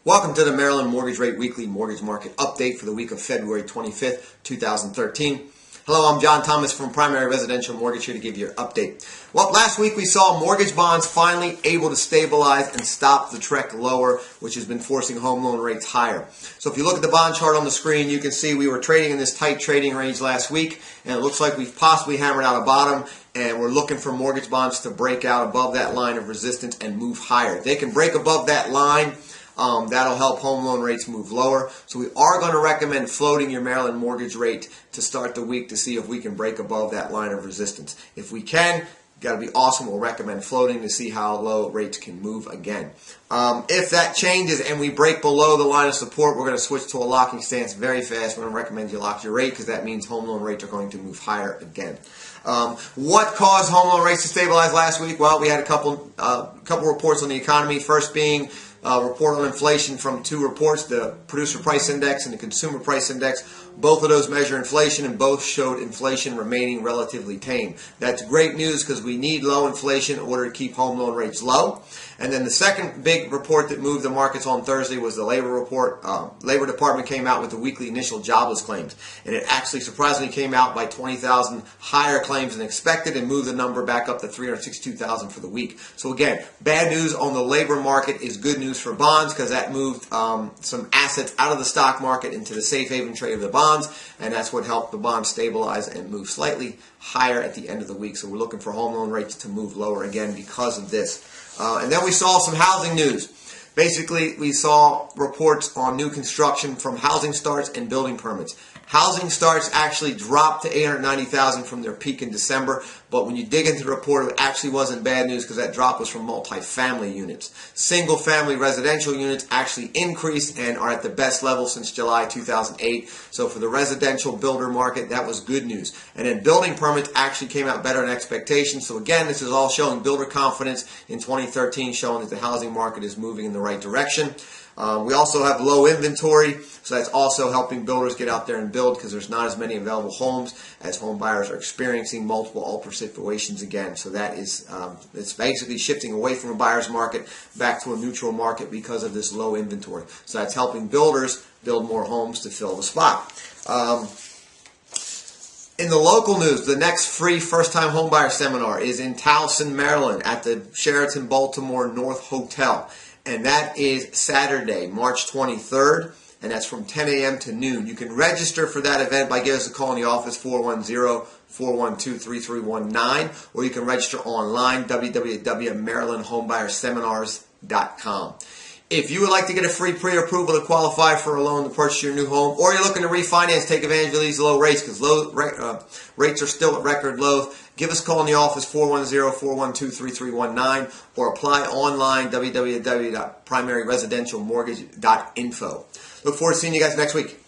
Welcome to the Maryland Mortgage Rate Weekly Mortgage Market Update for the week of February 25th, 2013. Hello, I'm John Thomas from Primary Residential Mortgage here to give you an update. Well, last week we saw mortgage bonds finally able to stabilize and stop the trek lower, which has been forcing home loan rates higher. So if you look at the bond chart on the screen, you can see we were trading in this tight trading range last week, and it looks like we've possibly hammered out a bottom, and we're looking for mortgage bonds to break out above that line of resistance and move higher. If they can break above that line, that'll help home loan rates move lower. So we are going to recommend floating your Maryland mortgage rate to start the week to see if we can break above that line of resistance. If we can, got to be awesome. We'll recommend floating to see how low rates can move again. If that changes and we break below the line of support, we're going to switch to a locking stance very fast. We're going to recommend you lock your rate because that means home loan rates are going to move higher again. What caused home loan rates to stabilize last week? Well, we had a couple reports on the economy. First being report on inflation from two reports, the Producer Price Index and the Consumer Price Index. Both of those measure inflation, and both showed inflation remaining relatively tame. That's great news because we need low inflation in order to keep home loan rates low. And then the second big report that moved the markets on Thursday was the labor report. Labor Department came out with the weekly initial jobless claims, and it actually surprisingly came out by 20,000 higher claims than expected and moved the number back up to 362,000 for the week. So again, bad news on the labor market is good news for bonds because that moved some assets out of the stock market into the safe haven trade of the bonds, and that's what helped the bonds stabilize and move slightly higher at the end of the week. So we're looking for home loan rates to move lower again because of this. And then we saw some housing news. Basically, we saw reports on new construction from housing starts and building permits. Housing starts actually dropped to 890,000 from their peak in December, but when you dig into the report, it actually wasn't bad news because that drop was from multifamily units. Single-family residential units actually increased and are at the best level since July 2008. So for the residential builder market, that was good news. And then building permits actually came out better than expectations. So again, this is all showing builder confidence in 2013, showing that the housing market is moving in the right direction. We also have low inventory, so that's also helping builders get out there and build because there's not as many available homes as home buyers are experiencing multiple ultra situations again. So that is, it's basically shifting away from a buyer's market back to a neutral market because of this low inventory. So that's helping builders build more homes to fill the spot. In the local news, the next free first-time homebuyer seminar is in Towson, Maryland at the Sheraton Baltimore North Hotel. And that is Saturday, March 23rd, and that's from 10 a.m. to noon. You can register for that event by giving us a call in the office, 410-412-3319, or you can register online, www.marylandhomebuyerseminars.com. If you would like to get a free pre-approval to qualify for a loan to purchase your new home, or you're looking to refinance, take advantage of these low rates because rates are still at record lows, give us a call in the office, 410-412-3319, or apply online, www.primaryresidentialmortgage.info. Look forward to seeing you guys next week.